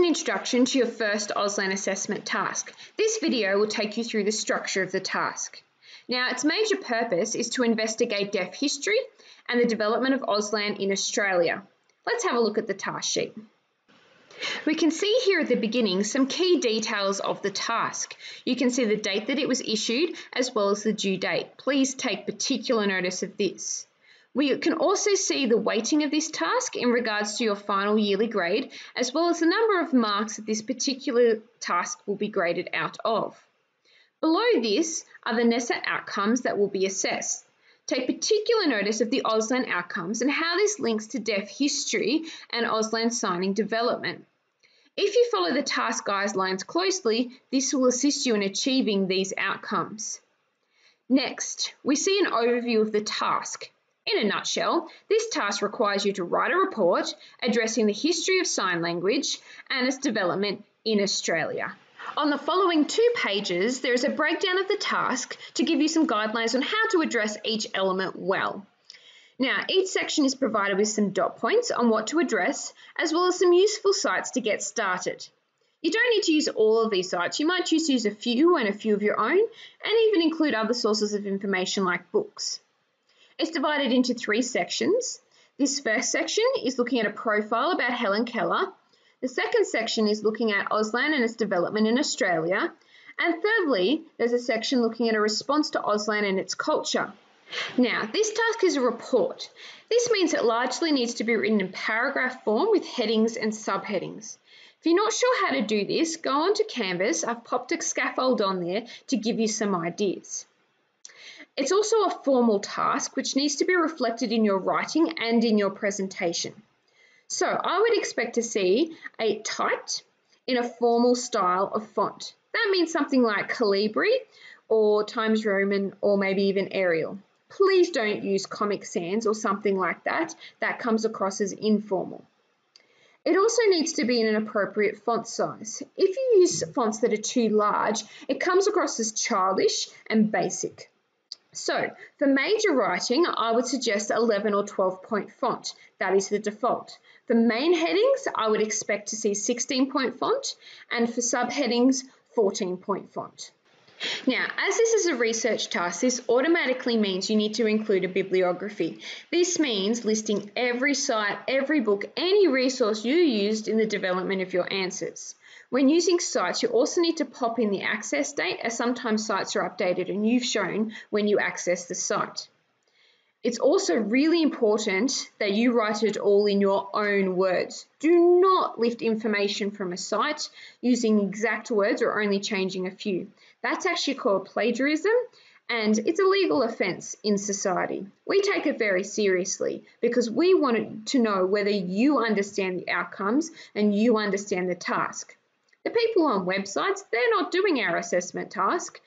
introduction to your first Auslan assessment task. This video will take you through the structure of the task. Now, its major purpose is to investigate deaf history and the development of Auslan in Australia. Let's have a look at the task sheet. We can see here at the beginning some key details of the task. You can see the date that it was issued as well as the due date. Please take particular notice of this. We can also see the weighting of this task in regards to your final yearly grade, as well as the number of marks that this particular task will be graded out of. Below this are the NESA outcomes that will be assessed. Take particular notice of the Auslan outcomes and how this links to deaf history and Auslan signing development. If you follow the task guidelines closely, this will assist you in achieving these outcomes. Next, we see an overview of the task. In a nutshell, this task requires you to write a report addressing the history of sign language and its development in Australia. On the following 2 pages, there is a breakdown of the task to give you some guidelines on how to address each element well. Now, each section is provided with some dot points on what to address, as well as some useful sites to get started. You don't need to use all of these sites. You might choose to use a few and a few of your own, and even include other sources of information like books. It's divided into 3 sections. This first section is looking at a profile about Helen Keller. The second section is looking at Auslan and its development in Australia. And thirdly, there's a section looking at a response to Auslan and its culture. Now, this task is a report. This means it largely needs to be written in paragraph form with headings and subheadings. If you're not sure how to do this, go onto Canvas. I've popped a scaffold on there to give you some ideas. It's also a formal task which needs to be reflected in your writing and in your presentation. So I would expect to see it typed in a formal style of font. That means something like Calibri or Times Roman or maybe even Arial. Please don't use Comic Sans or something like that. That comes across as informal. It also needs to be in an appropriate font size. If you use fonts that are too large, it comes across as childish and basic. So, for major writing, I would suggest 11 or 12 point font. That is the default. For main headings, I would expect to see 16 point font, and for subheadings, 14 point font. Now, as this is a research task, this automatically means you need to include a bibliography. This means listing every site, every book, any resource you used in the development of your answers. When using sites, you also need to pop in the access date, as sometimes sites are updated and you've shown when you access the site. It's also really important that you write it all in your own words. Do not lift information from a site using exact words or only changing a few. That's actually called plagiarism, and it's a legal offence in society. We take it very seriously because we want to know whether you understand the outcomes and you understand the task. The people on websites, they're not doing our assessment task.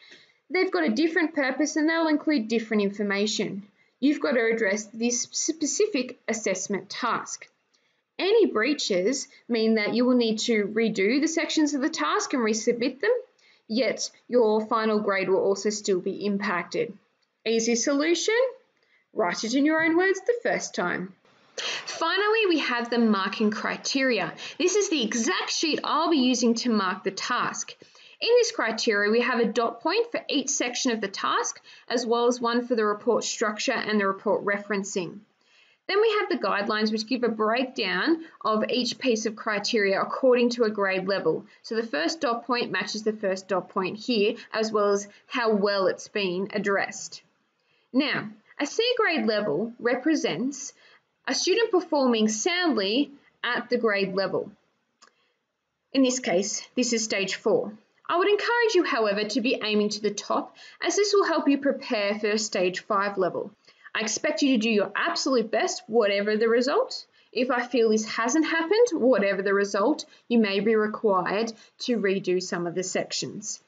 They've got a different purpose and they'll include different information. You've got to address this specific assessment task. Any breaches mean that you will need to redo the sections of the task and resubmit them, yet your final grade will also still be impacted. Easy solution? Write it in your own words the first time. Finally, we have the marking criteria. This is the exact sheet I'll be using to mark the task. In this criteria, we have a dot point for each section of the task, as well as one for the report structure and the report referencing. Then we have the guidelines, which give a breakdown of each piece of criteria according to a grade level. So the first dot point matches the first dot point here, as well as how well it's been addressed. Now, a C grade level represents a student performing soundly at the grade level. In this case, this is stage 4. I would encourage you, however, to be aiming to the top, as this will help you prepare for a stage 5 level. I expect you to do your absolute best, whatever the result. If I feel this hasn't happened, whatever the result, you may be required to redo some of the sections.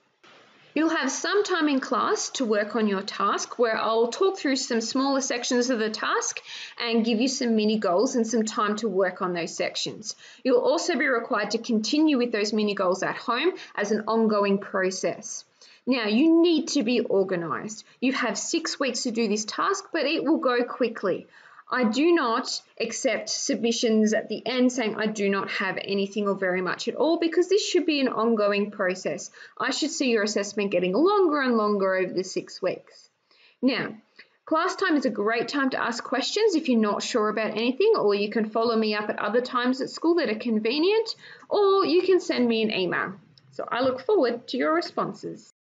You'll have some time in class to work on your task, where I'll talk through some smaller sections of the task and give you some mini goals and some time to work on those sections. You'll also be required to continue with those mini goals at home as an ongoing process. Now, you need to be organised. You have 6 weeks to do this task, but it will go quickly. I do not accept submissions at the end saying I do not have anything or very much at all, because this should be an ongoing process. I should see your assessment getting longer and longer over the 6 weeks. Now, class time is a great time to ask questions if you're not sure about anything, or you can follow me up at other times at school that are convenient, or you can send me an email. So I look forward to your responses.